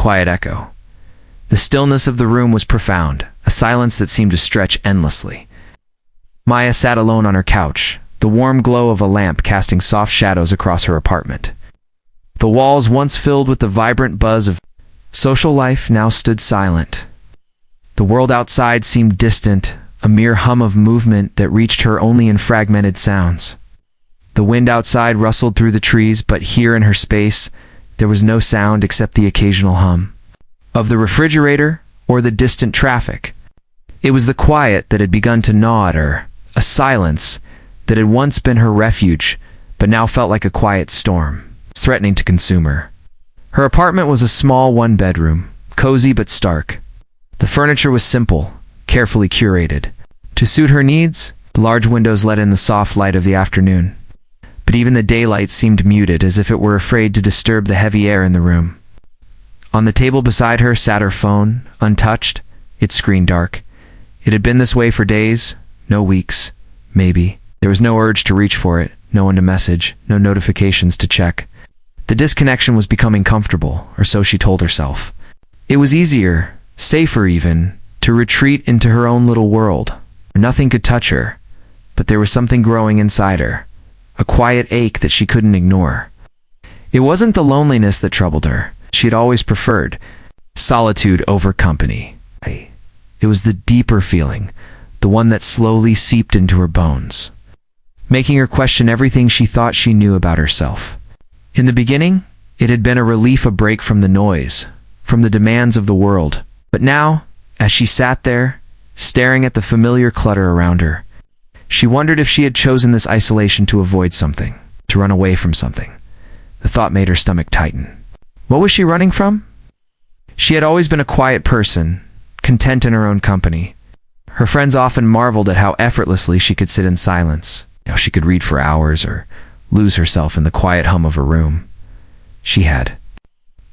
quiet echo. The stillness of the room was profound, a silence that seemed to stretch endlessly. Maya sat alone on her couch, the warm glow of a lamp casting soft shadows across her apartment. The walls, once filled with the vibrant buzz of social life, now stood silent. The world outside seemed distant, a mere hum of movement that reached her only in fragmented sounds. The wind outside rustled through the trees, but here in her space, there was no sound except the occasional hum of the refrigerator or the distant traffic. It was the quiet that had begun to gnaw at her, a silence that had once been her refuge, but now felt like a quiet storm, threatening to consume her. Her apartment was a small one-bedroom, cozy but stark. The furniture was simple, carefully curated. To suit her needs, the large windows let in the soft light of the afternoon. But even the daylight seemed muted, as if it were afraid to disturb the heavy air in the room. On the table beside her sat her phone, untouched, its screen dark. It had been this way for days, no weeks, maybe. There was no urge to reach for it, no one to message, no notifications to check. The disconnection was becoming comfortable, or so she told herself. It was easier, safer even, to retreat into her own little world. Nothing could touch her, but there was something growing inside her, a quiet ache that she couldn't ignore. It wasn't the loneliness that troubled her. She had always preferred solitude over company. It was the deeper feeling, the one that slowly seeped into her bones, making her question everything she thought she knew about herself. In the beginning, it had been a relief, a break from the noise, from the demands of the world. But now, as she sat there, staring at the familiar clutter around her, she wondered if she had chosen this isolation to avoid something, to run away from something. The thought made her stomach tighten. What was she running from? She had always been a quiet person, content in her own company. Her friends often marveled at how effortlessly she could sit in silence. She could read for hours or lose herself in the quiet hum of her room. She had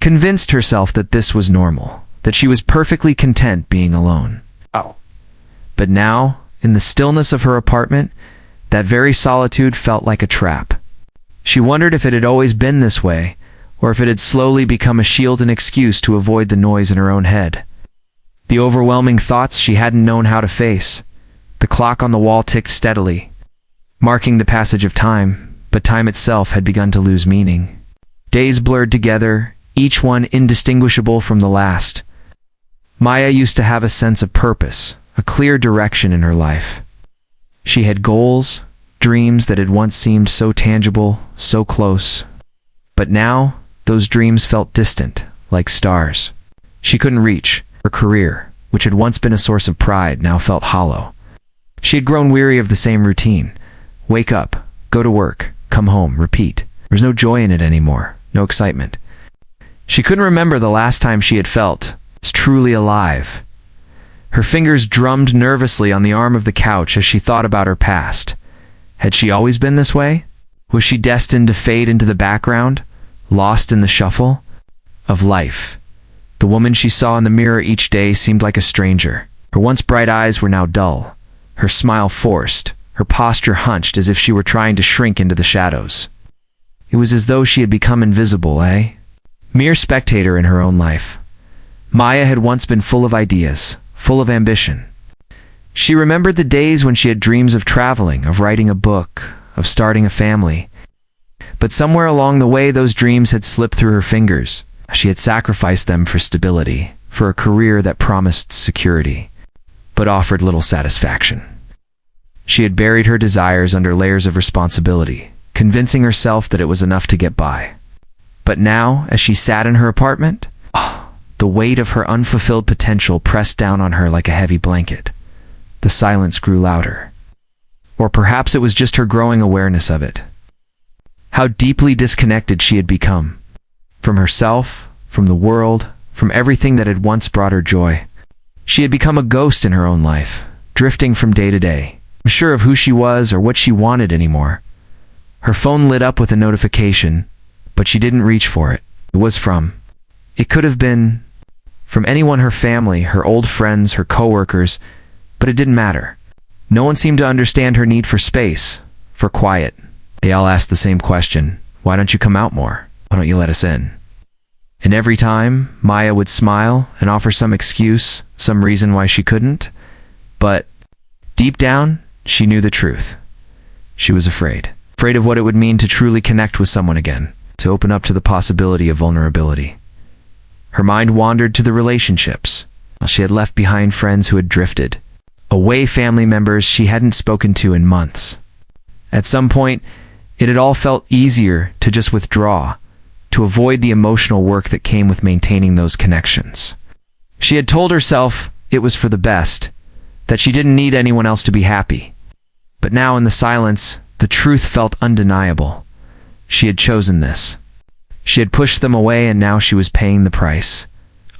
convinced herself that this was normal, that she was perfectly content being alone. But now, in the stillness of her apartment, that very solitude felt like a trap. She wondered if it had always been this way, or if it had slowly become a shield and excuse to avoid the noise in her own head. The overwhelming thoughts she hadn't known how to face. The clock on the wall ticked steadily, marking the passage of time, but time itself had begun to lose meaning. Days blurred together, each one indistinguishable from the last. Maya used to have a sense of purpose, a clear direction in her life. She had goals, dreams that had once seemed so tangible, so close. But now, those dreams felt distant, like stars. She couldn't reach. Her career, which had once been a source of pride, now felt hollow. She had grown weary of the same routine. Wake up, go to work, come home, repeat. There was no joy in it anymore, no excitement. She couldn't remember the last time she had felt truly alive. Her fingers drummed nervously on the arm of the couch as she thought about her past. Had she always been this way? Was she destined to fade into the background, lost in the shuffle of life? The woman she saw in the mirror each day seemed like a stranger. Her once bright eyes were now dull, her smile forced, her posture hunched as if she were trying to shrink into the shadows. It was as though she had become invisible, mere spectator in her own life. Maya had once been full of ideas, full of ambition. She remembered the days when she had dreams of traveling, of writing a book, of starting a family. But somewhere along the way, those dreams had slipped through her fingers. She had sacrificed them for stability, for a career that promised security, but offered little satisfaction. She had buried her desires under layers of responsibility, convincing herself that it was enough to get by. But now, as she sat in her apartment, the weight of her unfulfilled potential pressed down on her like a heavy blanket. The silence grew louder. Or perhaps it was just her growing awareness of it. How deeply disconnected she had become. From herself, from the world, from everything that had once brought her joy. She had become a ghost in her own life, drifting from day to day, unsure of who she was or what she wanted anymore. Her phone lit up with a notification, but she didn't reach for it. It could have been from anyone, her family, her old friends, her coworkers, but it didn't matter. No one seemed to understand her need for space, for quiet. They all asked the same question: why don't you come out more? Why don't you let us in? And every time, Maya would smile and offer some excuse, some reason why she couldn't. But deep down, she knew the truth. She was afraid. Afraid of what it would mean to truly connect with someone again, to open up to the possibility of vulnerability. Her mind wandered to the relationships. She had left behind friends who had drifted, away family members she hadn't spoken to in months. At some point, it had all felt easier to just withdraw, to avoid the emotional work that came with maintaining those connections. She had told herself it was for the best, that she didn't need anyone else to be happy. But now in the silence, the truth felt undeniable. She had chosen this. She had pushed them away, and now she was paying the price.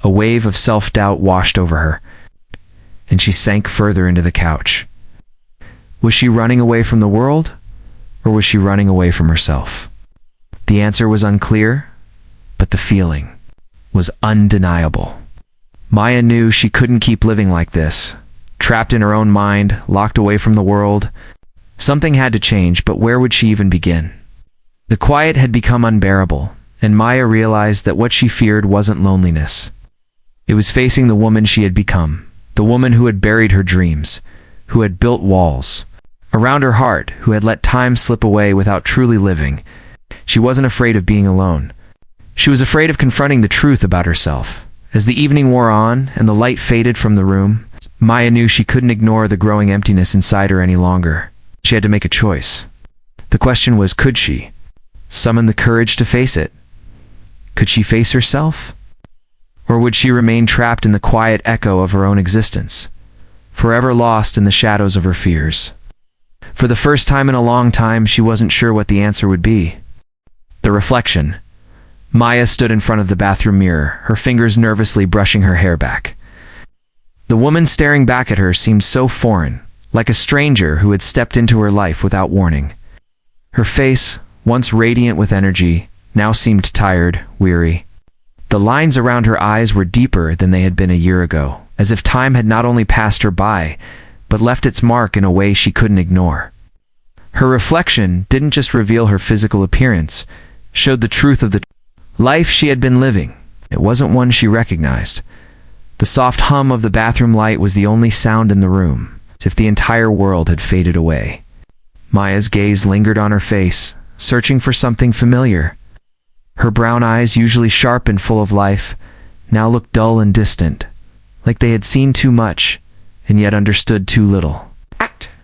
A wave of self-doubt washed over her, and she sank further into the couch. Was she running away from the world, or was she running away from herself? The answer was unclear, but the feeling was undeniable. Maya knew she couldn't keep living like this, trapped in her own mind, locked away from the world. Something had to change, but where would she even begin? The quiet had become unbearable, and Maya realized that what she feared wasn't loneliness. It was facing the woman she had become, the woman who had buried her dreams, who had built walls around her heart, who had let time slip away without truly living. She wasn't afraid of being alone. She was afraid of confronting the truth about herself. As the evening wore on and the light faded from the room, Maya knew she couldn't ignore the growing emptiness inside her any longer. She had to make a choice. The question was, could she summon the courage to face it? Could she face herself? Or would she remain trapped in the quiet echo of her own existence, forever lost in the shadows of her fears? For the first time in a long time, she wasn't sure what the answer would be. The reflection. Maya stood in front of the bathroom mirror, her fingers nervously brushing her hair back. The woman staring back at her seemed so foreign, like a stranger who had stepped into her life without warning. Her face, once radiant with energy, now seemed tired, weary. The lines around her eyes were deeper than they had been a year ago, as if time had not only passed her by, but left its mark in a way she couldn't ignore. Her reflection didn't just reveal her physical appearance, showed the truth of the life she had been living. It wasn't one she recognized. The soft hum of the bathroom light was the only sound in the room, as if the entire world had faded away. Maya's gaze lingered on her face, searching for something familiar. Her brown eyes, usually sharp and full of life, now looked dull and distant, like they had seen too much, and yet understood too little.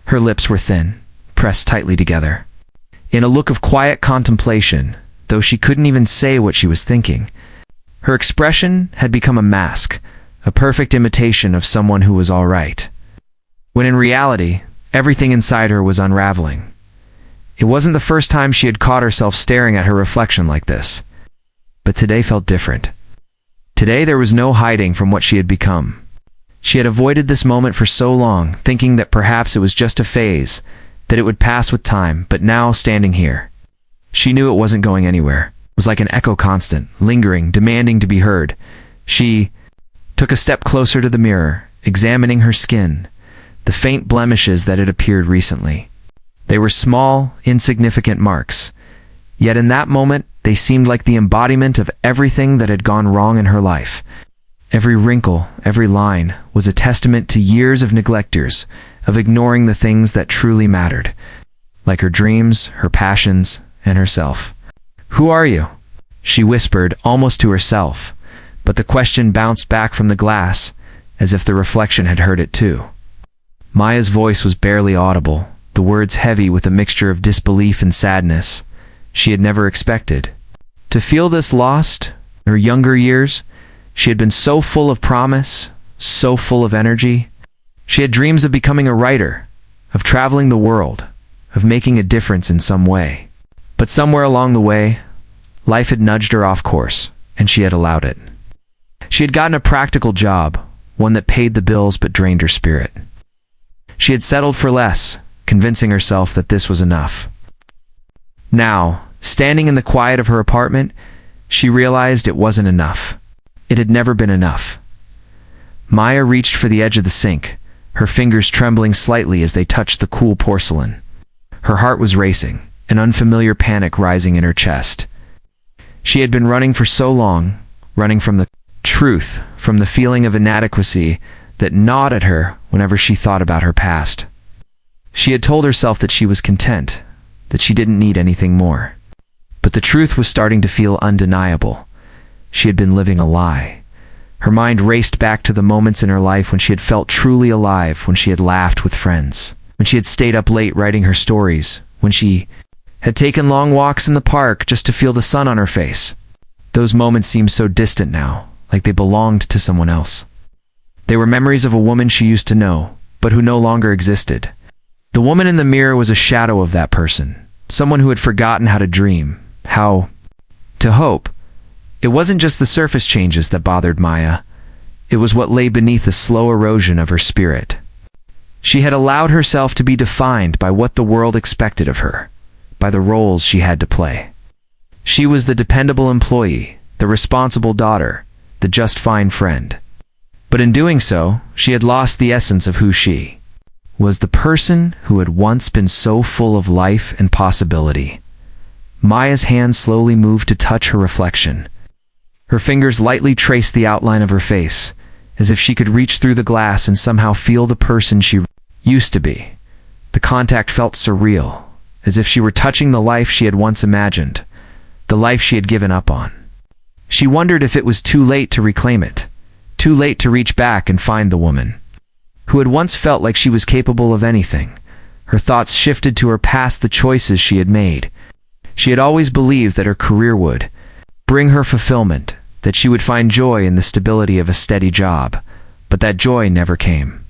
Her lips were thin, pressed tightly together. In a look of quiet contemplation, though she couldn't even say what she was thinking, her expression had become a mask, a perfect imitation of someone who was all right, when in reality, everything inside her was unraveling. It wasn't the first time she had caught herself staring at her reflection like this, but today felt different. Today there was no hiding from what she had become. She had avoided this moment for so long, thinking that perhaps it was just a phase, that it would pass with time, but now, standing here, she knew it wasn't going anywhere. It was like an echo, constant, lingering, demanding to be heard. She took a step closer to the mirror, examining her skin, the faint blemishes that had appeared recently. They were small, insignificant marks, yet in that moment they seemed like the embodiment of everything that had gone wrong in her life. Every wrinkle, every line, was a testament to years of neglectors, of ignoring the things that truly mattered, like her dreams, her passions, and herself. "Who are you?" she whispered, almost to herself, but the question bounced back from the glass, as if the reflection had heard it too. Maya's voice was barely audible, the words heavy with a mixture of disbelief and sadness. She had never expected to feel this lost. In her younger years, she had been so full of promise, so full of energy. She had dreams of becoming a writer, of traveling the world, of making a difference in some way. But somewhere along the way, life had nudged her off course, and she had allowed it. She had gotten a practical job, one that paid the bills but drained her spirit. She had settled for less, convincing herself that this was enough. Now, standing in the quiet of her apartment, she realized it wasn't enough. It had never been enough. Maya reached for the edge of the sink, her fingers trembling slightly as they touched the cool porcelain. Her heart was racing, an unfamiliar panic rising in her chest. She had been running for so long, running from the truth, from the feeling of inadequacy that gnawed at her whenever she thought about her past. She had told herself that she was content, that she didn't need anything more. But the truth was starting to feel undeniable. She had been living a lie. Her mind raced back to the moments in her life when she had felt truly alive, when she had laughed with friends, when she had stayed up late writing her stories, when she had taken long walks in the park just to feel the sun on her face. Those moments seemed so distant now, like they belonged to someone else. They were memories of a woman she used to know, but who no longer existed. The woman in the mirror was a shadow of that person, someone who had forgotten how to dream, how to hope. It wasn't just the surface changes that bothered Maya. It was what lay beneath the slow erosion of her spirit. She had allowed herself to be defined by what the world expected of her, by the roles she had to play. She was the dependable employee, the responsible daughter, the just fine friend. But in doing so, she had lost the essence of who she was, the person who had once been so full of life and possibility. Maya's hand slowly moved to touch her reflection. Her fingers lightly traced the outline of her face, as if she could reach through the glass and somehow feel the person she used to be. The contact felt surreal, as if she were touching the life she had once imagined, the life she had given up on. She wondered if it was too late to reclaim it, too late to reach back and find the woman who had once felt like she was capable of anything. Her thoughts shifted to her past, the choices she had made. She had always believed that her career would bring her fulfillment, that she would find joy in the stability of a steady job, but that joy never came.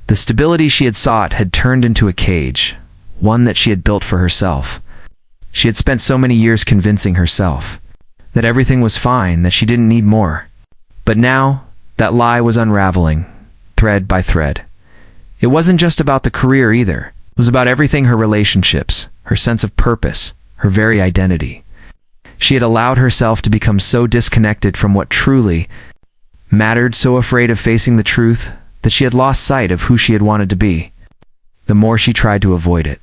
The stability she had sought had turned into a cage, one that she had built for herself. She had spent so many years convincing herself that everything was fine, that she didn't need more. But now, that lie was unraveling, thread by thread. It wasn't just about the career either. It was about everything: her relationships, her sense of purpose, her very identity. She had allowed herself to become so disconnected from what truly mattered, so afraid of facing the truth, that she had lost sight of who she had wanted to be. The more she tried to avoid it,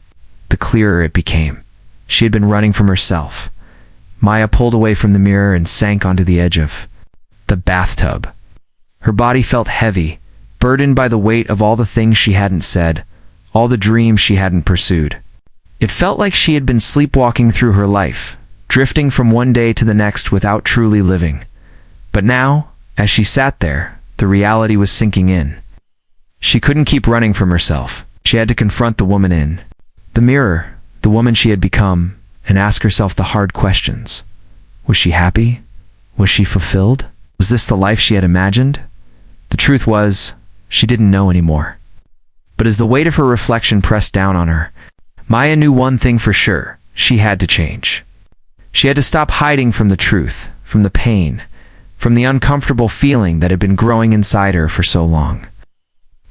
the clearer it became. She had been running from herself. Maya pulled away from the mirror and sank onto the edge of the bathtub. Her body felt heavy, burdened by the weight of all the things she hadn't said, all the dreams she hadn't pursued. It felt like she had been sleepwalking through her life, drifting from one day to the next without truly living. But now, as she sat there, the reality was sinking in. She couldn't keep running from herself. She had to confront the woman in the mirror, the woman she had become, and ask herself the hard questions. Was she happy? Was she fulfilled? Was this the life she had imagined? The truth was, she didn't know anymore. But as the weight of her reflection pressed down on her, Maya knew one thing for sure: she had to change. She had to stop hiding from the truth, from the pain, from the uncomfortable feeling that had been growing inside her for so long.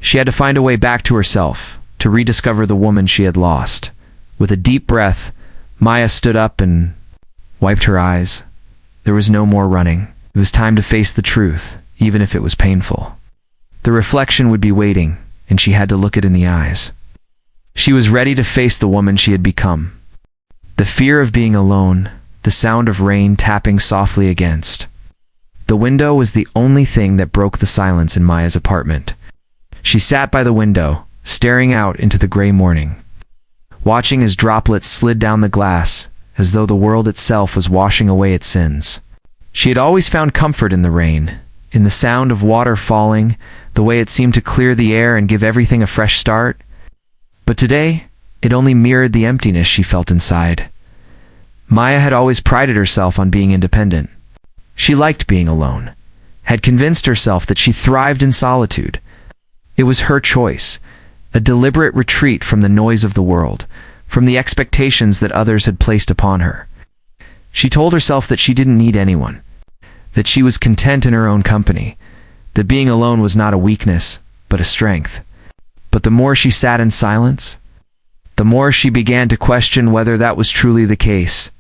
She had to find a way back to herself, to rediscover the woman she had lost. With a deep breath, Maya stood up and wiped her eyes. There was no more running. It was time to face the truth, even if it was painful. The reflection would be waiting, and she had to look it in the eyes. She was ready to face the woman she had become. The fear of being alone, the sound of rain tapping softly against the window was the only thing that broke the silence in Maya's apartment. She sat by the window, staring out into the gray morning, watching as droplets slid down the glass, as though the world itself was washing away its sins. She had always found comfort in the rain, in the sound of water falling, the way it seemed to clear the air and give everything a fresh start. But today, it only mirrored the emptiness she felt inside. Maya had always prided herself on being independent. She liked being alone, had convinced herself that she thrived in solitude. It was her choice, a deliberate retreat from the noise of the world, from the expectations that others had placed upon her. She told herself that she didn't need anyone, that she was content in her own company, that being alone was not a weakness, but a strength. But the more she sat in silence, the more she began to question whether that was truly the case.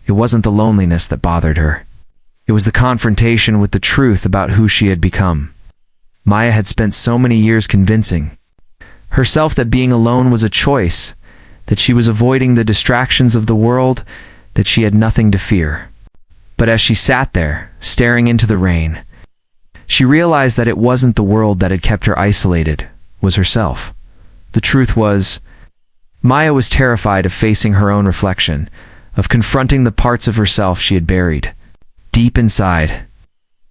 It wasn't the loneliness that bothered her. It was the confrontation with the truth about who she had become. Maya had spent so many years convincing herself that being alone was a choice, that she was avoiding the distractions of the world, that she had nothing to fear. But as she sat there, staring into the rain, she realized that it wasn't the world that had kept her isolated, it was herself. The truth was, Maya was terrified of facing her own reflection, of confronting the parts of herself she had buried deep inside.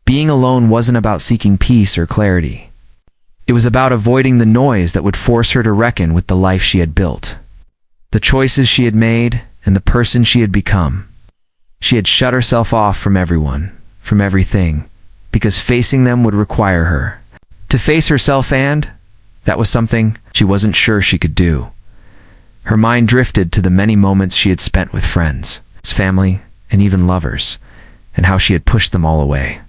Being alone wasn't about seeking peace or clarity. It was about avoiding the noise that would force her to reckon with the life she had built, the choices she had made, and the person she had become. She had shut herself off from everyone, from everything, because facing them would require her to face herself, and that was something she wasn't sure she could do. Her mind drifted to the many moments she had spent with friends, family, and even lovers, and how she had pushed them all away.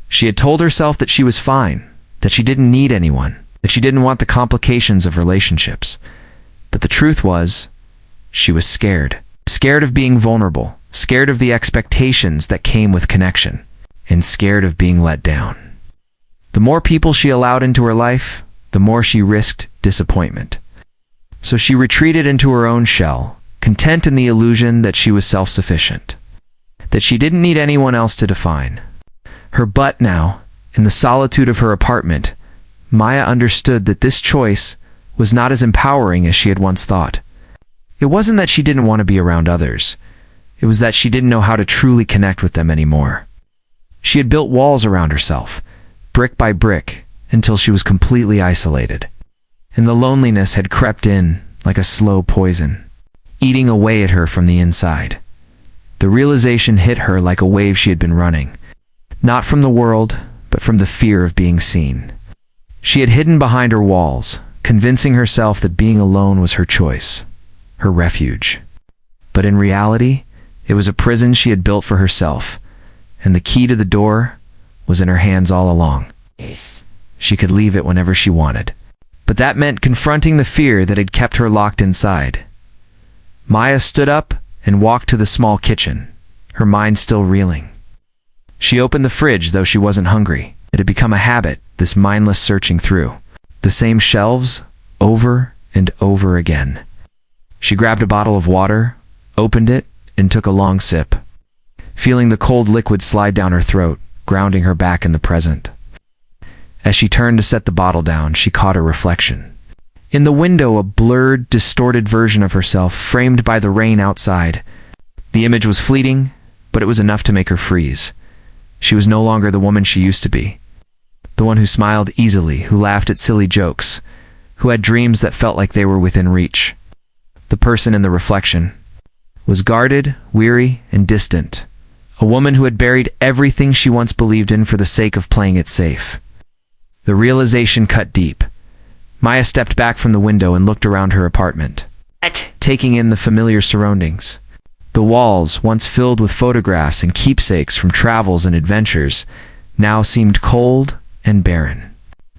She had told herself that she was fine, that she didn't need anyone, that she didn't want the complications of relationships. But the truth was, she was scared. Scared of being vulnerable, scared of the expectations that came with connection, and scared of being let down. The more people she allowed into her life, the more she risked disappointment. So she retreated into her own shell, content in the illusion that she was self-sufficient, that she didn't need anyone else to define her. But now, in the solitude of her apartment, Maya understood that this choice was not as empowering as she had once thought. It wasn't that she didn't want to be around others. It was that she didn't know how to truly connect with them anymore. She had built walls around herself, brick by brick, until she was completely isolated. And the loneliness had crept in like a slow poison, eating away at her from the inside. The realization hit her like a wave she had been running, not from the world, but from the fear of being seen. She had hidden behind her walls, convincing herself that being alone was her choice, her refuge. But in reality, it was a prison she had built for herself, and the key to the door was in her hands all along. She could leave it whenever she wanted. But that meant confronting the fear that had kept her locked inside. Maya stood up and walked to the small kitchen, her mind still reeling. She opened the fridge, though she wasn't hungry. It had become a habit, this mindless searching through the same shelves over and over again. She grabbed a bottle of water, opened it, and took a long sip, feeling the cold liquid slide down her throat, grounding her back in the present. As she turned to set the bottle down, she caught her reflection. In the window, a blurred, distorted version of herself, framed by the rain outside. The image was fleeting, but it was enough to make her freeze. She was no longer the woman she used to be. The one who smiled easily, who laughed at silly jokes, who had dreams that felt like they were within reach. The person in the reflection was guarded, weary, and distant. A woman who had buried everything she once believed in for the sake of playing it safe. The realization cut deep. Maya stepped back from the window and looked around her apartment, taking in the familiar surroundings. The walls, once filled with photographs and keepsakes from travels and adventures, now seemed cold and barren.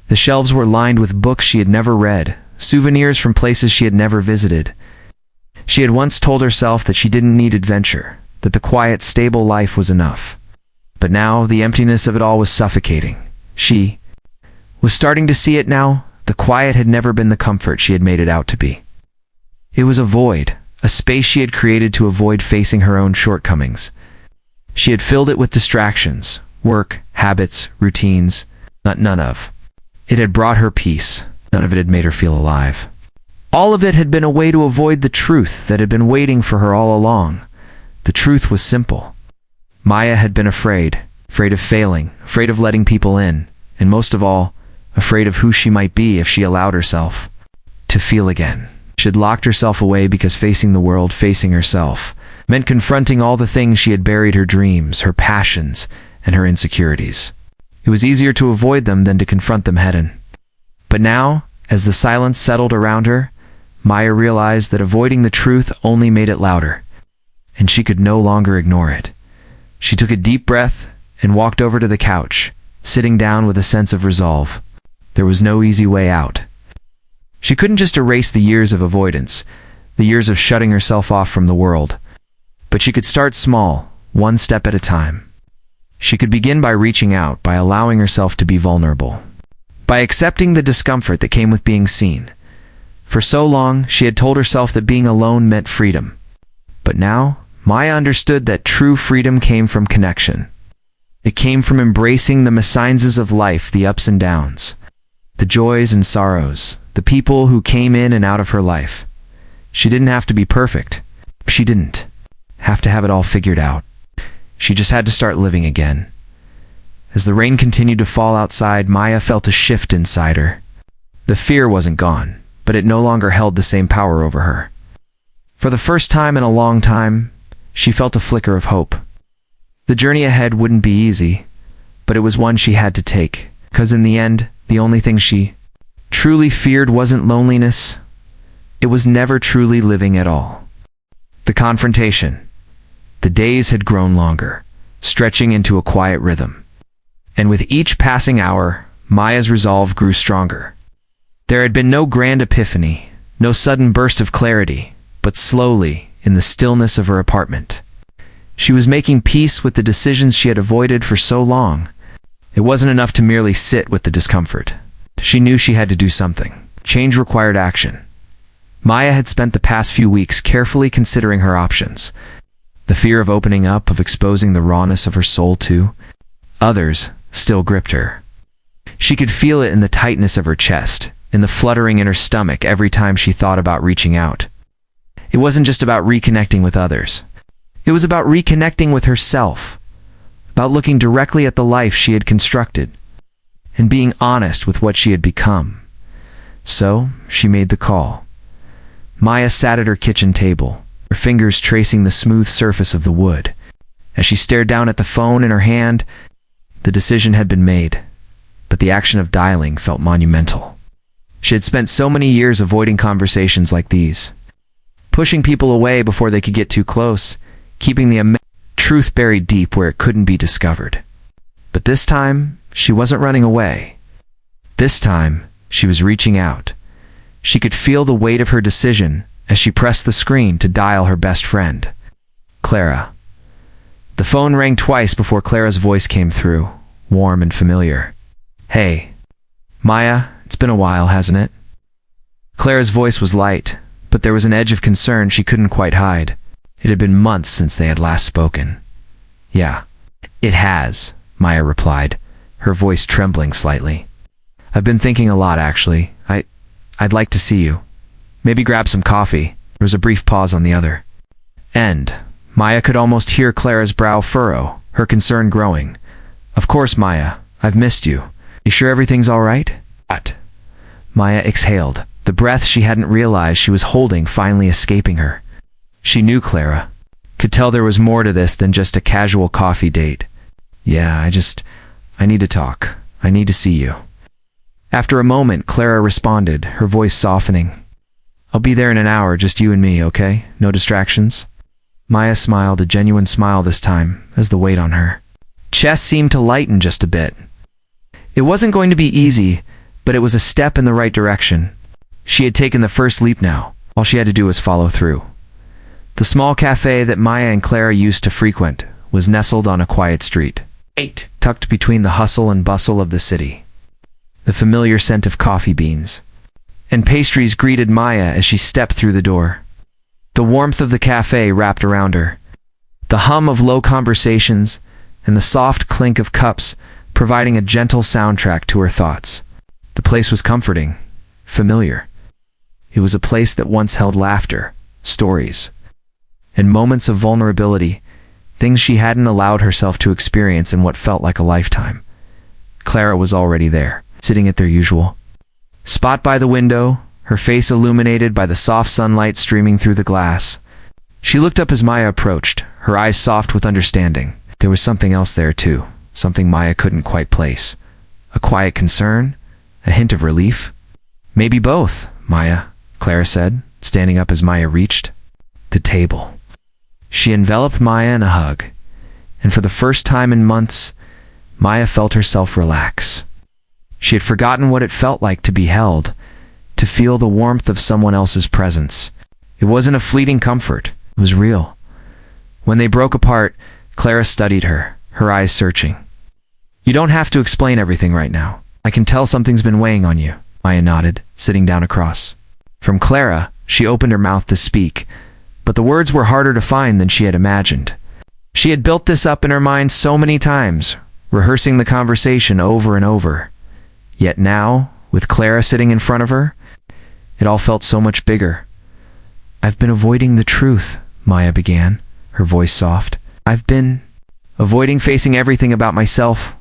The shelves were lined with books she had never read, souvenirs from places she had never visited. She had once told herself that she didn't need adventure, that the quiet, stable life was enough. But now, the emptiness of it all was suffocating. She was starting to see it now. The quiet had never been the comfort she had made it out to be. It was a void, a space she had created to avoid facing her own shortcomings. She had filled it with distractions, work, habits, routines, none of it had brought her peace. None of it had made her feel alive. All of it had been a way to avoid the truth that had been waiting for her all along. The truth was simple. Maya had been afraid of failing, afraid of letting people in, and most of all, afraid of who she might be if she allowed herself to feel again. She had locked herself away because facing the world, facing herself, meant confronting all the things she had buried, her dreams, her passions, and her insecurities. It was easier to avoid them than to confront them head-on. But now, as the silence settled around her, Maya realized that avoiding the truth only made it louder, and she could no longer ignore it. She took a deep breath and walked over to the couch, sitting down with a sense of resolve. There was no easy way out. She couldn't just erase the years of avoidance, the years of shutting herself off from the world. But she could start small, one step at a time. She could begin by reaching out, by allowing herself to be vulnerable, by accepting the discomfort that came with being seen. For so long, she had told herself that being alone meant freedom. But now, Maya understood that true freedom came from connection. It came from embracing the mesances of life, the ups and downs, the joys and sorrows, the people who came in and out of her life. She didn't have to be perfect. She didn't have to have it all figured out. She just had to start living again. As the rain continued to fall outside, Maya felt a shift inside her. The fear wasn't gone, but it no longer held the same power over her. For the first time in a long time, she felt a flicker of hope. The journey ahead wouldn't be easy, but it was one she had to take, because in the end, the only thing she truly feared wasn't loneliness. It was never truly living at all. The confrontation. The days had grown longer, stretching into a quiet rhythm. And with each passing hour, Maya's resolve grew stronger. There had been no grand epiphany, no sudden burst of clarity, but slowly, in the stillness of her apartment. She was making peace with the decisions she had avoided for so long. It wasn't enough to merely sit with the discomfort. She knew she had to do something. Change required action. Maya had spent the past few weeks carefully considering her options. The fear of opening up, of exposing the rawness of her soul to others, still gripped her. She could feel it in the tightness of her chest, in the fluttering in her stomach every time she thought about reaching out. It wasn't just about reconnecting with others. It was about reconnecting with herself, about looking directly at the life she had constructed, and being honest with what she had become. So, she made the call. Maya sat at her kitchen table, her fingers tracing the smooth surface of the wood. As she stared down at the phone in her hand, the decision had been made, but the action of dialing felt monumental. She had spent so many years avoiding conversations like these, pushing people away before they could get too close, keeping the immense truth buried deep where it couldn't be discovered. But this time, she wasn't running away. This time, she was reaching out. She could feel the weight of her decision as she pressed the screen to dial her best friend, Clara. The phone rang twice before Clara's voice came through, warm and familiar. "Hey, Maya, it's been a while, hasn't it?" Clara's voice was light, but there was an edge of concern she couldn't quite hide. It had been months since they had last spoken. "Yeah, it has," Maya replied, her voice trembling slightly. "I've been thinking a lot, actually. I'd like to see you. Maybe grab some coffee." There was a brief pause on the other end. Maya could almost hear Clara's brow furrow, her concern growing. "Of course, Maya. I've missed you. You sure everything's all right?" "What?" Maya exhaled, the breath she hadn't realized she was holding finally escaping her. She knew Clara, could tell there was more to this than just a casual coffee date. "Yeah, I need to talk. I need to see you." After a moment, Clara responded, her voice softening. "I'll be there in an hour, just you and me, okay? No distractions?" Maya smiled, a genuine smile this time, as the weight on her chest seemed to lighten just a bit. It wasn't going to be easy, but it was a step in the right direction. She had taken the first leap now. All she had to do was follow through. The small cafe that Maya and Clara used to frequent was nestled on a quiet street, tucked between the hustle and bustle of the city. The familiar scent of coffee beans and pastries greeted Maya as she stepped through the door. The warmth of the cafe wrapped around her, the hum of low conversations, and the soft clink of cups providing a gentle soundtrack to her thoughts. The place was comforting, familiar. It was a place that once held laughter, stories, and moments of vulnerability, things she hadn't allowed herself to experience in what felt like a lifetime. Clara was already there, sitting at their usual spot by the window, her face illuminated by the soft sunlight streaming through the glass. She looked up as Maya approached, her eyes soft with understanding. There was something else there too, something Maya couldn't quite place. A quiet concern? A hint of relief? "Maybe both, Maya," Clara said, standing up as Maya reached the table. She enveloped Maya in a hug, and for the first time in months, Maya felt herself relax. She had forgotten what it felt like to be held, to feel the warmth of someone else's presence. It wasn't a fleeting comfort, it was real. When they broke apart, Clara studied her, her eyes searching. "You don't have to explain everything right now. I can tell something's been weighing on you," Maya nodded, sitting down across from Clara. She opened her mouth to speak, but the words were harder to find than she had imagined. She had built this up in her mind so many times, rehearsing the conversation over and over. Yet now, with Clara sitting in front of her, it all felt so much bigger. "I've been avoiding the truth," Maya began, her voice soft. "I've been avoiding facing everything about myself,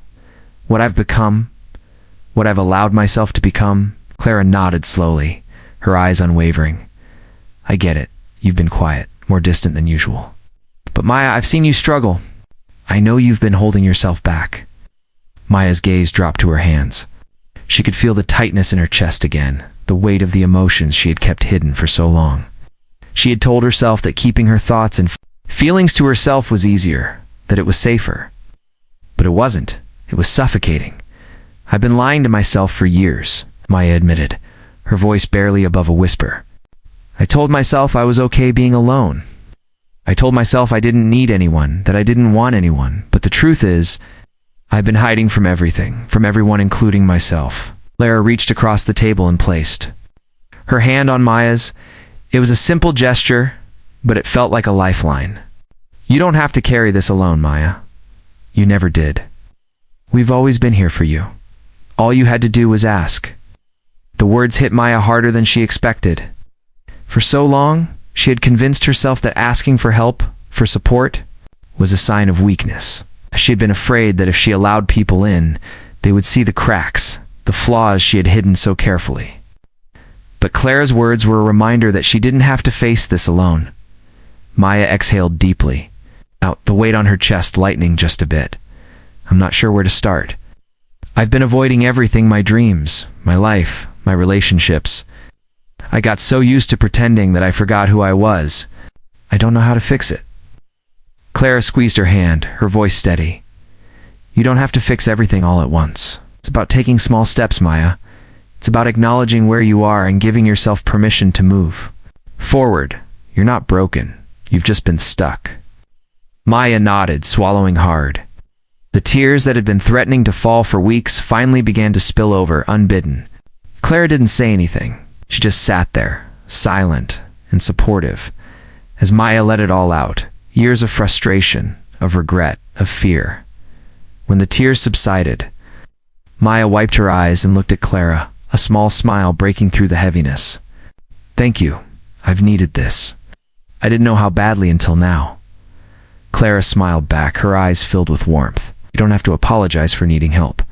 what I've become, what I've allowed myself to become." Clara nodded slowly, her eyes unwavering. "I get it. You've been quiet, more distant than usual. But Maya, I've seen you struggle. I know you've been holding yourself back." Maya's gaze dropped to her hands. She could feel the tightness in her chest again, the weight of the emotions she had kept hidden for so long. She had told herself that keeping her thoughts and feelings to herself was easier, that it was safer. But it wasn't. It was suffocating. "I've been lying to myself for years," Maya admitted, her voice barely above a whisper. "I told myself I was okay being alone. I told myself I didn't need anyone, that I didn't want anyone. But the truth is, I've been hiding from everything, from everyone including myself." Clara reached across the table and placed her hand on Maya's. It was a simple gesture, but it felt like a lifeline. "You don't have to carry this alone, Maya. You never did. We've always been here for you. All you had to do was ask." The words hit Maya harder than she expected. For so long, she had convinced herself that asking for help, for support, was a sign of weakness. She had been afraid that if she allowed people in, they would see the cracks, the flaws she had hidden so carefully. But Clara's words were a reminder that she didn't have to face this alone. Maya exhaled deeply, out, the weight on her chest lightening just a bit. "I'm not sure where to start. I've been avoiding everything, my dreams, my life, my relationships. I got so used to pretending that I forgot who I was. I don't know how to fix it." Clara squeezed her hand, her voice steady. "You don't have to fix everything all at once. It's about taking small steps, Maya. It's about acknowledging where you are and giving yourself permission to move forward. You're not broken. You've just been stuck." Maya nodded, swallowing hard. The tears that had been threatening to fall for weeks finally began to spill over, unbidden. Clara didn't say anything. She just sat there, silent and supportive, as Maya let it all out. Years of frustration, of regret, of fear. When the tears subsided, Maya wiped her eyes and looked at Clara, a small smile breaking through the heaviness. "Thank you. I've needed this. I didn't know how badly until now." Clara smiled back, her eyes filled with warmth. "You don't have to apologize for needing help.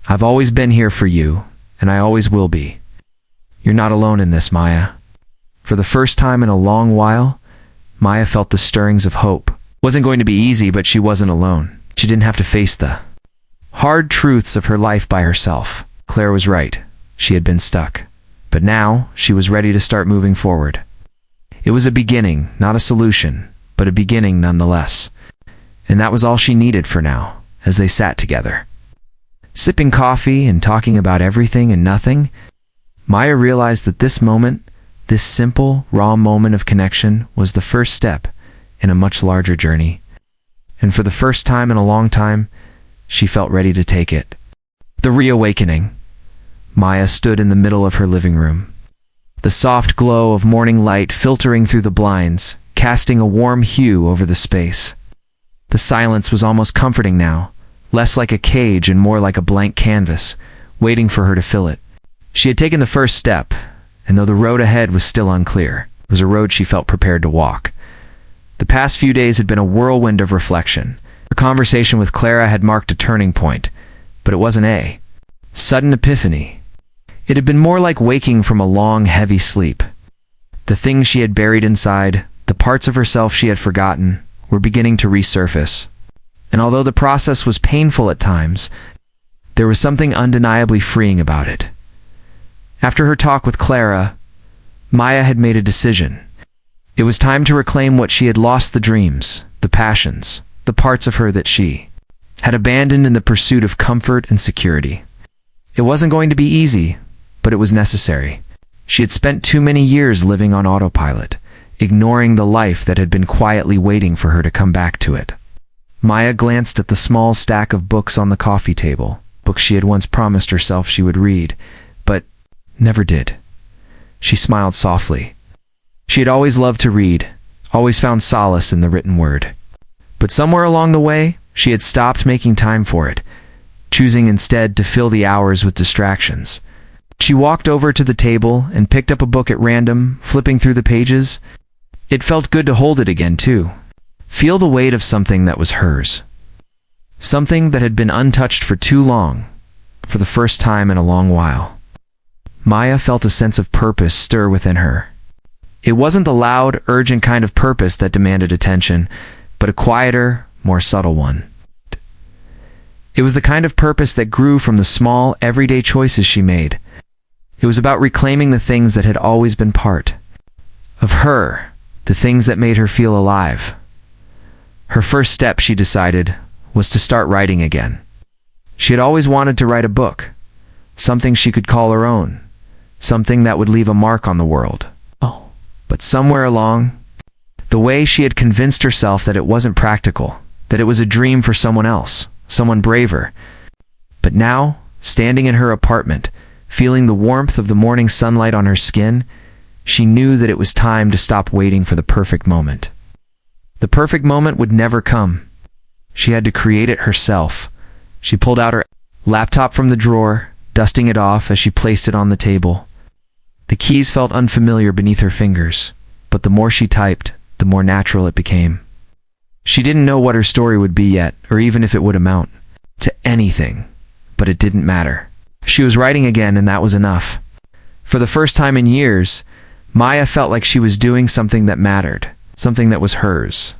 I've always been here for you, and I always will be. You're not alone in this, Maya." For the first time in a long while, Maya felt the stirrings of hope. It wasn't going to be easy, but she wasn't alone. She didn't have to face the hard truths of her life by herself. Claire was right. She had been stuck. But now, she was ready to start moving forward. It was a beginning, not a solution, but a beginning nonetheless. And that was all she needed for now, as they sat together, sipping coffee and talking about everything and nothing. Maya realized that this moment, this simple, raw moment of connection, was the first step in a much larger journey. And for the first time in a long time, she felt ready to take it. The reawakening. Maya stood in the middle of her living room. The soft glow of morning light filtering through the blinds, casting a warm hue over the space. The silence was almost comforting now, less like a cage and more like a blank canvas, waiting for her to fill it. She had taken the first step, and though the road ahead was still unclear, it was a road she felt prepared to walk. The past few days had been a whirlwind of reflection. Her conversation with Clara had marked a turning point, but it wasn't a sudden epiphany. It had been more like waking from a long, heavy sleep. The things she had buried inside, the parts of herself she had forgotten, were beginning to resurface. And although the process was painful at times, there was something undeniably freeing about it. After her talk with Clara, Maya had made a decision. It was time to reclaim what she had lost: the dreams, the passions, the parts of her that she had abandoned in the pursuit of comfort and security. It wasn't going to be easy, but it was necessary. She had spent too many years living on autopilot, ignoring the life that had been quietly waiting for her to come back to it. Maya glanced at the small stack of books on the coffee table, books she had once promised herself she would read, but never did. She smiled softly. She had always loved to read, always found solace in the written word. But somewhere along the way, she had stopped making time for it, choosing instead to fill the hours with distractions. She walked over to the table and picked up a book at random, flipping through the pages. It felt good to hold it again, too. Feel the weight of something that was hers. Something that had been untouched for too long, for the first time in a long while. Maya felt a sense of purpose stir within her. It wasn't the loud, urgent kind of purpose that demanded attention, but a quieter, more subtle one. It was the kind of purpose that grew from the small, everyday choices she made. It was about reclaiming the things that had always been part of her, the things that made her feel alive. Her first step, she decided, was to start writing again. She had always wanted to write a book, something she could call her own, something that would leave a mark on the world. But somewhere along the way, she had convinced herself that it wasn't practical, that it was a dream for someone else, someone braver. But now, standing in her apartment, feeling the warmth of the morning sunlight on her skin, she knew that it was time to stop waiting for the perfect moment. The perfect moment would never come. She had to create it herself. She pulled out her laptop from the drawer, dusting it off as she placed it on the table. The keys felt unfamiliar beneath her fingers, but the more she typed, the more natural it became. She didn't know what her story would be yet, or even if it would amount to anything, but it didn't matter. She was writing again, and that was enough. For the first time in years, Maya felt like she was doing something that mattered, something that was hers.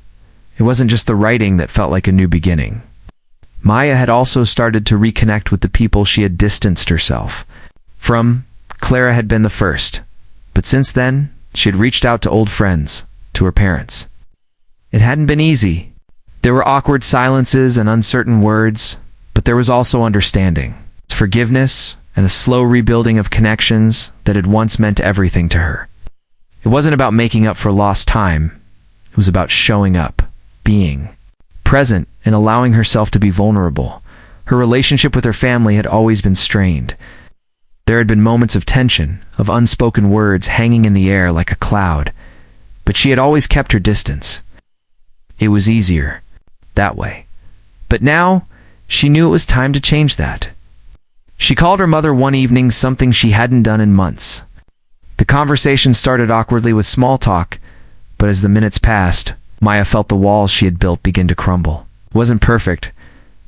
It wasn't just the writing that felt like a new beginning. Maya had also started to reconnect with the people she had distanced herself from. Clara had been the first, but since then, she had reached out to old friends, to her parents. It hadn't been easy. There were awkward silences and uncertain words, but there was also understanding, forgiveness, and a slow rebuilding of connections that had once meant everything to her. It wasn't about making up for lost time. It was about showing up, being present, and allowing herself to be vulnerable. Her relationship with her family had always been strained. There had been moments of tension, of unspoken words hanging in the air like a cloud, but she had always kept her distance. It was easier that way. But now, she knew it was time to change that. She called her mother one evening, something she hadn't done in months. The conversation started awkwardly with small talk, but as the minutes passed, Maya felt the walls she had built begin to crumble. It wasn't perfect,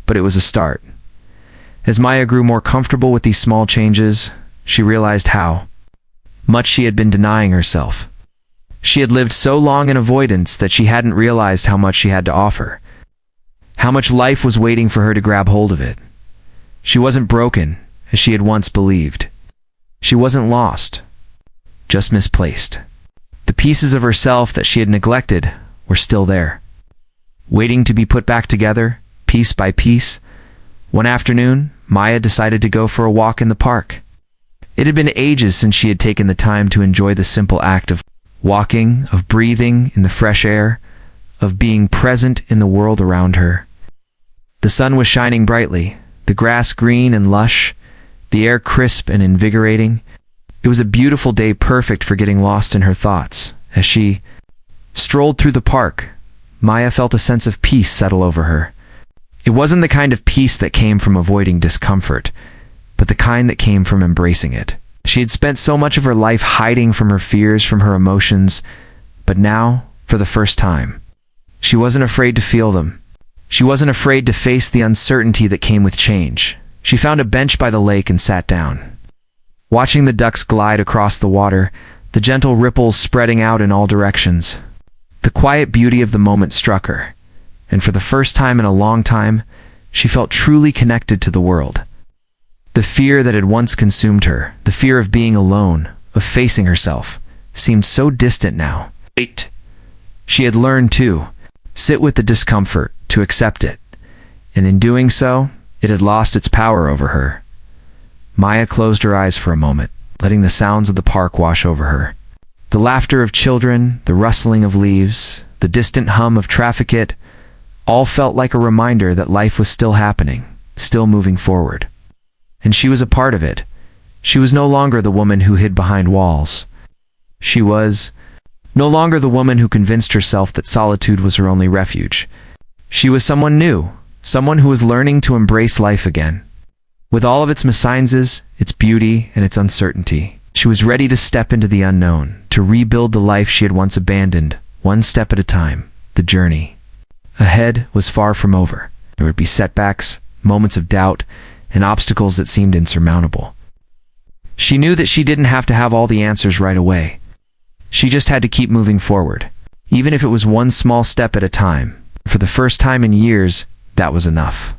but it was a start. As Maya grew more comfortable with these small changes, she realized how much she had been denying herself. She had lived so long in avoidance that she hadn't realized how much she had to offer, how much life was waiting for her to grab hold of it. She wasn't broken, as she had once believed. She wasn't lost, just misplaced. The pieces of herself that she had neglected were still there, waiting to be put back together, piece by piece. One afternoon, Maya decided to go for a walk in the park. It had been ages since she had taken the time to enjoy the simple act of walking, of breathing in the fresh air, of being present in the world around her. The sun was shining brightly, the grass green and lush, the air crisp and invigorating. It was a beautiful day, perfect for getting lost in her thoughts. As she strolled through the park, Maya felt a sense of peace settle over her. It wasn't the kind of peace that came from avoiding discomfort, but the kind that came from embracing it. She had spent so much of her life hiding from her fears, from her emotions, but now, for the first time, she wasn't afraid to feel them. She wasn't afraid to face the uncertainty that came with change. She found a bench by the lake and sat down. Watching the ducks glide across the water, the gentle ripples spreading out in all directions, the quiet beauty of the moment struck her, and for the first time in a long time, she felt truly connected to the world. The fear that had once consumed her, the fear of being alone, of facing herself, seemed so distant now. She had learned to sit with the discomfort, to accept it, and in doing so, it had lost its power over her. Maya closed her eyes for a moment, letting the sounds of the park wash over her. The laughter of children, the rustling of leaves, the distant hum of traffic, it all felt like a reminder that life was still happening, still moving forward. And she was a part of it. She was no longer the woman who hid behind walls. She was No longer the woman who convinced herself that solitude was her only refuge. She was someone new, someone who was learning to embrace life again. With all of its mésanges, its beauty, and its uncertainty, she was ready to step into the unknown, to rebuild the life she had once abandoned, one step at a time. The journey ahead was far from over. There would be setbacks, moments of doubt, and obstacles that seemed insurmountable. She knew that she didn't have to have all the answers right away. She just had to keep moving forward, even if it was one small step at a time. For the first time in years, that was enough.